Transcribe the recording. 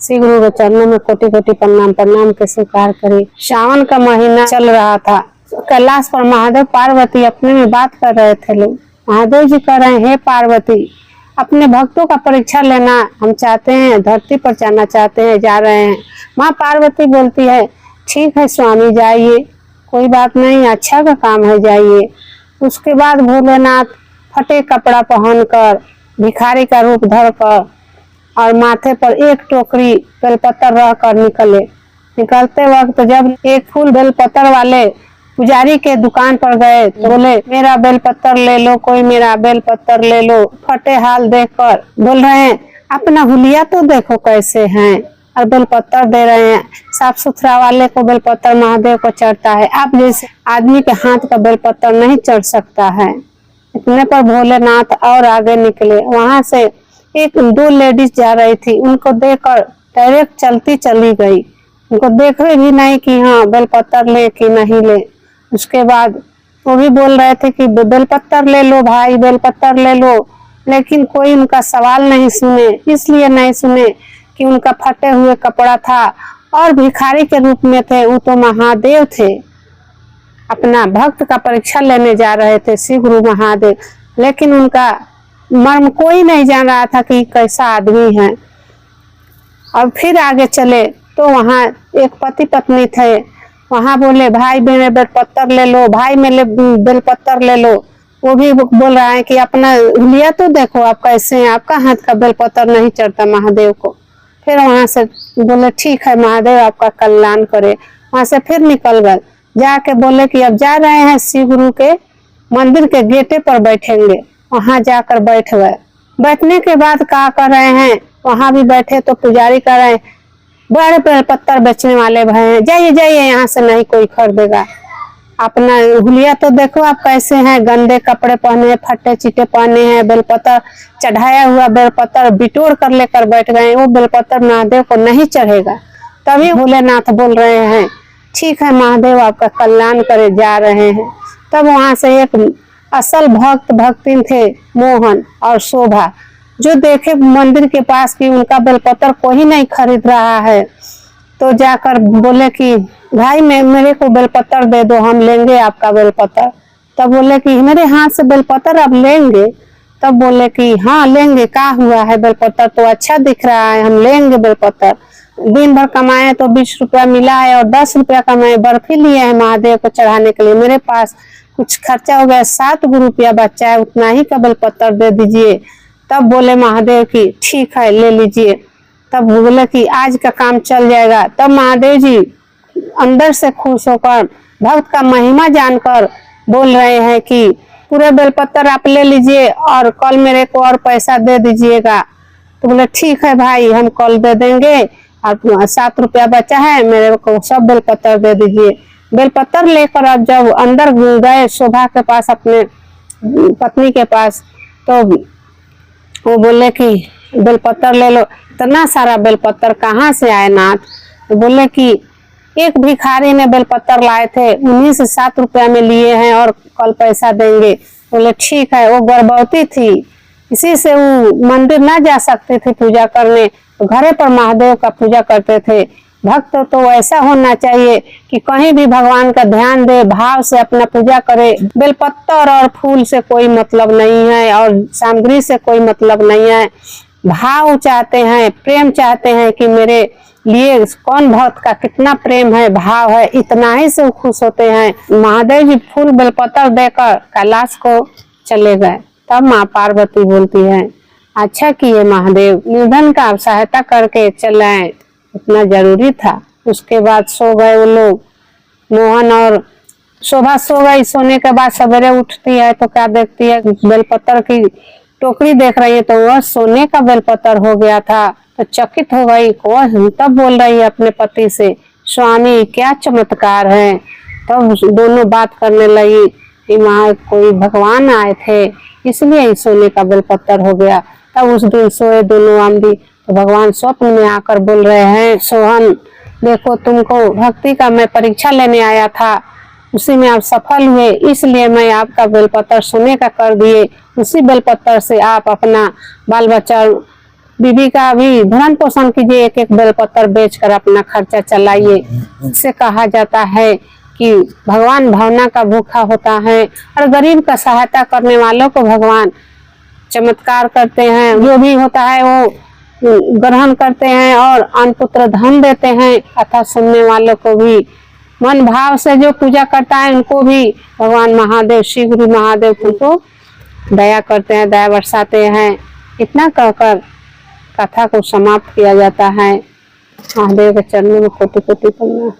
श्री गुरु के चरणों में कोटि कोटि प्रणाम प्रणाम के स्वीकार करी। सावन का महीना चल रहा था। कैलाश पर महादेव पार्वती अपने में बात कर रहे थे। लोग महादेव जी कह रहे हैं, हे पार्वती, अपने भक्तों का परीक्षा लेना हम चाहते हैं, धरती पर जाना चाहते हैं, जा रहे हैं। माँ पार्वती बोलती है, ठीक है स्वामी जाइए, कोई बात नहीं, अच्छा का काम है, जाइए। उसके बाद भोलेनाथ फटे कपड़ा पहनकर भिखारी का रूप धरकर और माथे पर एक टोकरी बेलपत्र रखकर निकलते वक्त जब एक फूल बेलपत्र वाले पुजारी के दुकान पर गए तो बोले, मेरा बेलपत्र ले लो, कोई मेरा बेलपत्र ले लो। फटे हाल देखकर बोल रहे हैं, अपना हुलिया तो देखो कैसे हैं, और बेलपत्र दे रहे हैं। साफ सुथरा वाले को बेलपत्र महादेव को चढ़ता है, आप जैसे आदमी के हाथ का बेलपत्र नहीं चढ़ सकता है। इतने पर भोलेनाथ और आगे निकले। वहां से एक दो लेडीज जा रही थी, उनको देखकर डायरेक्ट चलती चली गई। उनको देख रहे भी नहीं कि हाँ बेलपत्र ले कि नहीं ले। उसके बाद वो भी बोल रहे थे कि बेलपत्र ले लो भाई, बेलपत्र ले लो, लेकिन कोई उनका सवाल नहीं सुने। इसलिए नहीं सुने कि उनका फटे हुए कपड़ा था और भिखारी के रूप में थे, वो तो महादेव थे, अपना भक्त का परीक्षा लेने जा रहे थे श्री गुरु महादेव। लेकिन उनका मर्म कोई नहीं जान रहा था कि कैसा आदमी है। और फिर आगे चले तो वहाँ एक पति पत्नी थे। वहाँ बोले, भाई मेरे बेलपत्र ले लो, भाई मेरे बेलपत्र ले लो। वो भी बोल रहा है कि अपना हुलिया तो देखो आप कैसे हैं, आपका हाथ का बेलपत्र नहीं चढ़ता महादेव को। फिर वहां से बोले, ठीक है महादेव आपका कल्याण करे। वहां से फिर निकल गए। जाके बोले कि अब जा रहे हैं श्री गुरु के मंदिर के गेटे पर बैठेंगे। वहां जाकर बैठ गए। बैठने के बाद क्या कर रहे हैं, वहां भी बैठे तो पुजारी कर रहे हैं, बड़े बेलपत्र बेचने वाले भाई हैं, जाइए जाइए, यहाँ से नहीं कोई खरीदेगा। अपना हुलिया तो देखो आप कैसे हैं, गंदे कपड़े पहने, फटे चिटे पहने हैं, बेलपत्र चढ़ाया हुआ बेलपत्र बिटोर कर लेकर बैठ गए। वो बेलपत्र महादेव को नहीं चढ़ेगा। तभी भोलेनाथ बोल रहे हैं, ठीक है महादेव आपका कल्याण करे, जा रहे हैं। तब वहां से एक असल भक्त भक्तिन थे, मोहन और शोभा, जो देखे मंदिर के पास कि उनका बेलपत्र कोई नहीं खरीद रहा है, तो जाकर बोले कि भाई मेरे को बेलपत्र दे दो, हम लेंगे आपका बेलपत्र। तब बोले कि मेरे हाथ से बेलपत्र आप लेंगे? तब बोले कि हाँ लेंगे, क्या हुआ है, बेलपत्र तो अच्छा दिख रहा है, हम लेंगे बेलपत्र। दिन भर कमाए तो 20 रुपया मिला है और 10 रुपया कमाए, बर्फी लिए हैं महादेव को चढ़ाने के लिए। मेरे पास कुछ खर्चा हो गया, 7 रुपया बचा है, उतना ही का बेलपत्र दे दीजिए। तब बोले महादेव की ठीक है ले लीजिए। तब बोले कि आज का काम चल जाएगा। तब महादेव जी अंदर से खुश होकर भक्त का महिमा जानकर बोल रहे हैं कि पूरे बेलपत्र आप ले लीजिए और कल मेरे को और पैसा दे दीजिएगा। तो बोले ठीक है भाई, हम कल दे देंगे, और 7 रुपया बचा है, मेरे को सब बेलपत्र दे दीजिए। बेलपत्र लेकर अब जब अंदर गए शोभा के पास, अपने पत्नी के पास, तो वो बोले कि बेलपत्र ले लो। इतना सारा बेलपत्र कहाँ से आए नाथ? तो बोले कि एक भिखारी ने बेलपत्र लाए थे, उन्हीं से 7 रुपया में लिए हैं और कल पैसा देंगे। बोले ठीक है। वो गर्भवती थी, इसी से वो मंदिर ना जा सकते थे पूजा करने, तो घरे पर महादेव का पूजा करते थे। भक्त तो ऐसा होना चाहिए कि कहीं भी भगवान का ध्यान दे, भाव से अपना पूजा करे। बेलपत्र और फूल से कोई मतलब नहीं है और सामग्री से कोई मतलब नहीं है। भाव चाहते हैं, प्रेम चाहते हैं कि मेरे लिए कौन भक्त का कितना प्रेम है, भाव है, इतना ही से खुश होते हैं। महादेव जी फूल बेलपत्र देकर कैलाश को चले गए। तब माँ पार्वती बोलती है, अच्छा किए महादेव, निर्धन का सहायता करके चले आए, इतना जरूरी था। उसके बाद सो गए वो लोग। मोहन और शोभा सो गई। सोने के बाद सवेरे उठती है तो क्या देखती है, बेलपत्र की टोकरी देख रही है, तो वह सोने का बेलपत्र हो गया था। तो चकित हो गई। तब बोल रही है अपने पति से, स्वामी क्या चमत्कार है। तब दोनों बात करने लगी कि वहाँ कोई भगवान आए थे, इसलिए सोने का बेलपत्र हो गया। तब उस दिन सोए दोनों आंधी। तो भगवान स्वप्न में आकर बोल रहे हैं, सोहन देखो, तुमको भक्ति का मैं परीक्षा लेने आया था, उसी में आप सफल हुए, इसलिए मैं आपका बेलपत्र सोने का कर दिए। उसी बेलपत्र से आप अपना बाल बच्चा बीवी का भी भरण पोषण कीजिए, एक एक बेलपत्र बेचकर अपना खर्चा चलाइए। इससे कहा जाता है कि भगवान भावना का भूखा होता है और गरीब का सहायता करने वालों को भगवान चमत्कार करते हैं। जो भी होता है वो ग्रहण करते हैं और अन्न पुत्र धन देते हैं। कथा सुनने वालों को भी मन भाव से जो पूजा करता है उनको भी भगवान महादेव, श्री गुरु महादेव उनको दया करते हैं, दया बरसाते हैं। इतना कहकर कथा को समाप्त किया जाता है। महादेव के चरणों में कोटि कोटि प्रणाम।